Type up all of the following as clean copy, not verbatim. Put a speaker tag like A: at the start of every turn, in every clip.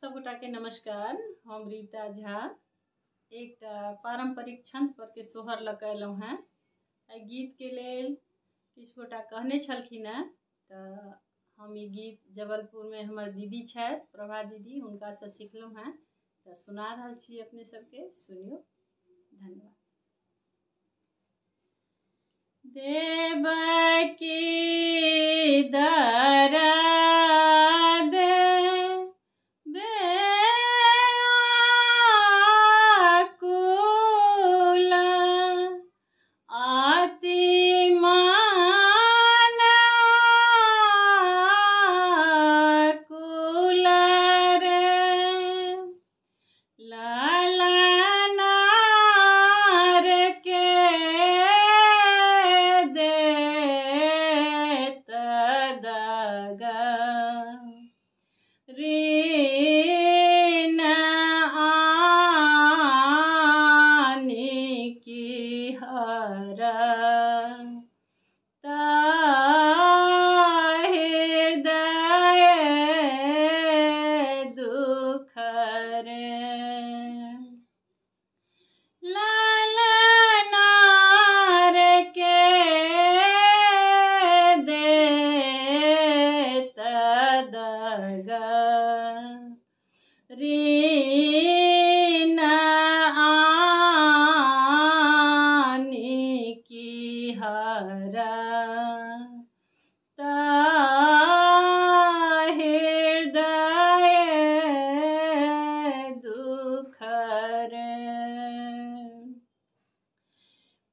A: सबगोटा के नमस्कार। हम रीता झा एक पारंपरिक छंद पर के सोहर लगेलहुँ हैं। गीत के लेल किछु गोटा कहने छलखिन हैं तऽ हम ई गीत जबलपुर में हमर दीदी छथि प्रभा दीदी, हुनका से सीखलहुँ हैं तऽ सुना रहल छी अपने सबके, सुनियो। धन्यवाद। देवकी दरद व्याकुल आति मान कुल रे ललनार के देत दग ऋण आनि की हर हृदय दुख रे ललनार के देत दग ऋण आनि की हर हृदय दुख रे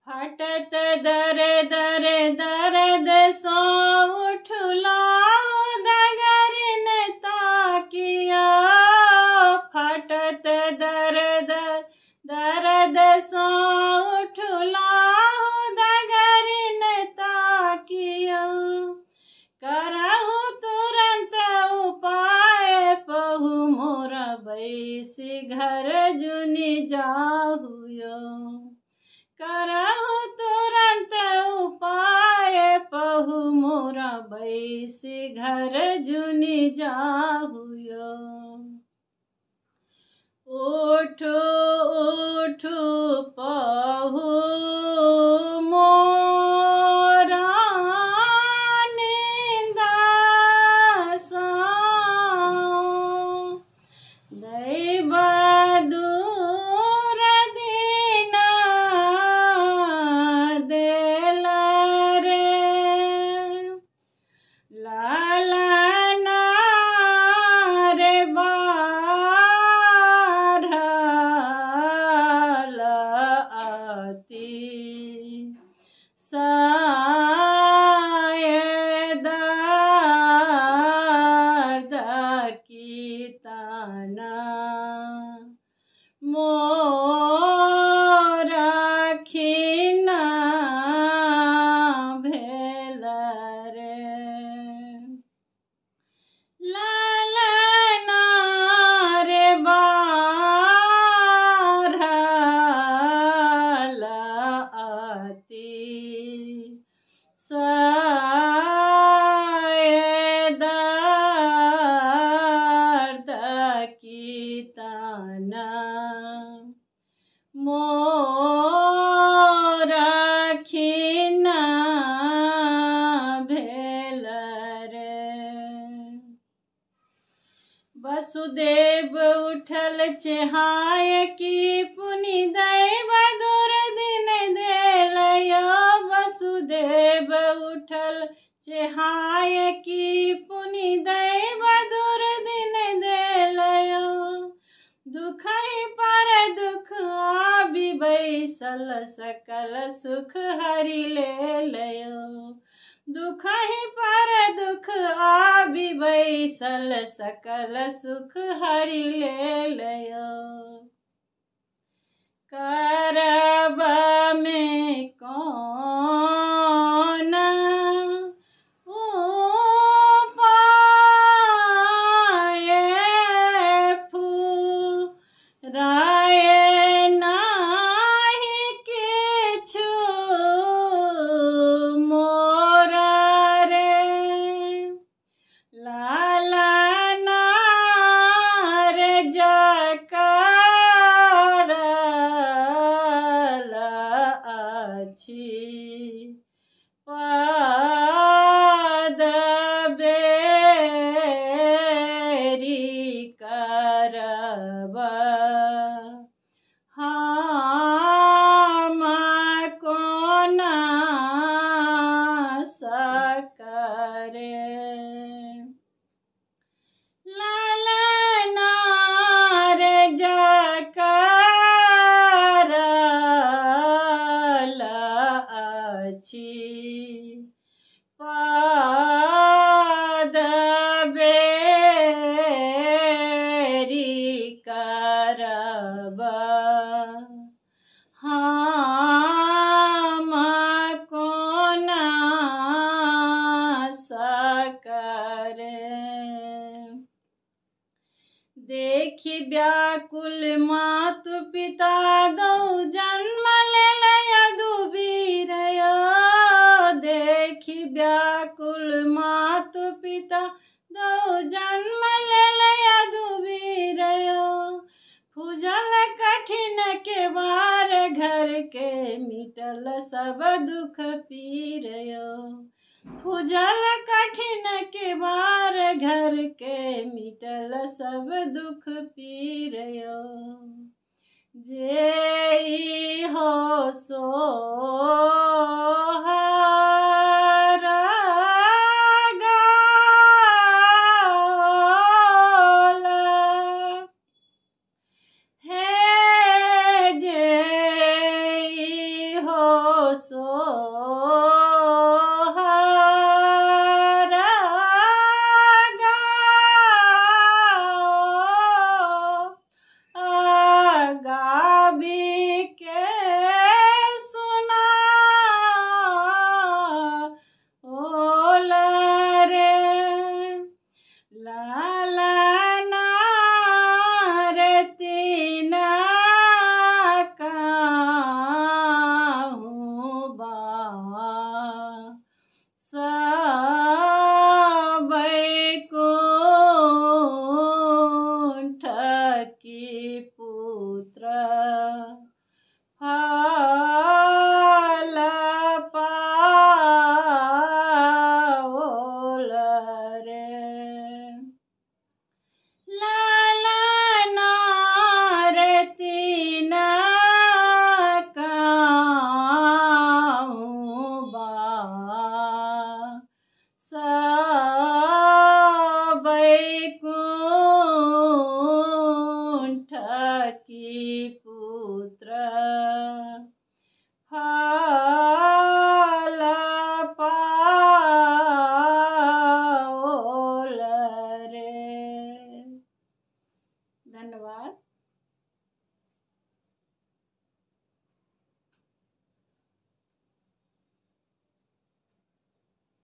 A: फटत दर्द दर्द सो उठलो दगरिन ताकिया फटत दर्द दर्द सो उठलो दगरिन ताकिया करहु तुरंत उपाय पहु मोर बैसी घर जुनि जाहुयो करहु तुरंत उपाय पहु मोर बैसी घर जुनि जाहुयो उठु उठु पहु मोरा निंदा दैव दूर दिन देल रे ललनार बाढ़ल अति शायद दर्द की तना मोर खिन्न भेल रे ललनार बाढ़ल अति शायद दर्द की तना मोर खिन्न भेल रे वसुदेव उठल चेहाय की पुनि दैव दूर दिन देल वसुदेव उठल चेहाय की पुनि दैव दूर दिन देल दुख ही पर दुख आबि बैसल सकल सुख हरि ले लयो दुख ही पर दुख आबि बैसल सकल सुख हरि ले लयो करब में कौन उपाय फुराय नाही किछु मोर रे लाला नार देखी व्याकुल मातु पिता दो जन्म ले लया दुबीरयो। देखी व्याकुल मातु पिता दो जन्म ले लया दुबीरयो। पूजल कठिन के वार घर के मिटल सब दुख पीरयो। पूजल कठिन के वार घर के मिटल सब दुख पीरयो। जे हो सो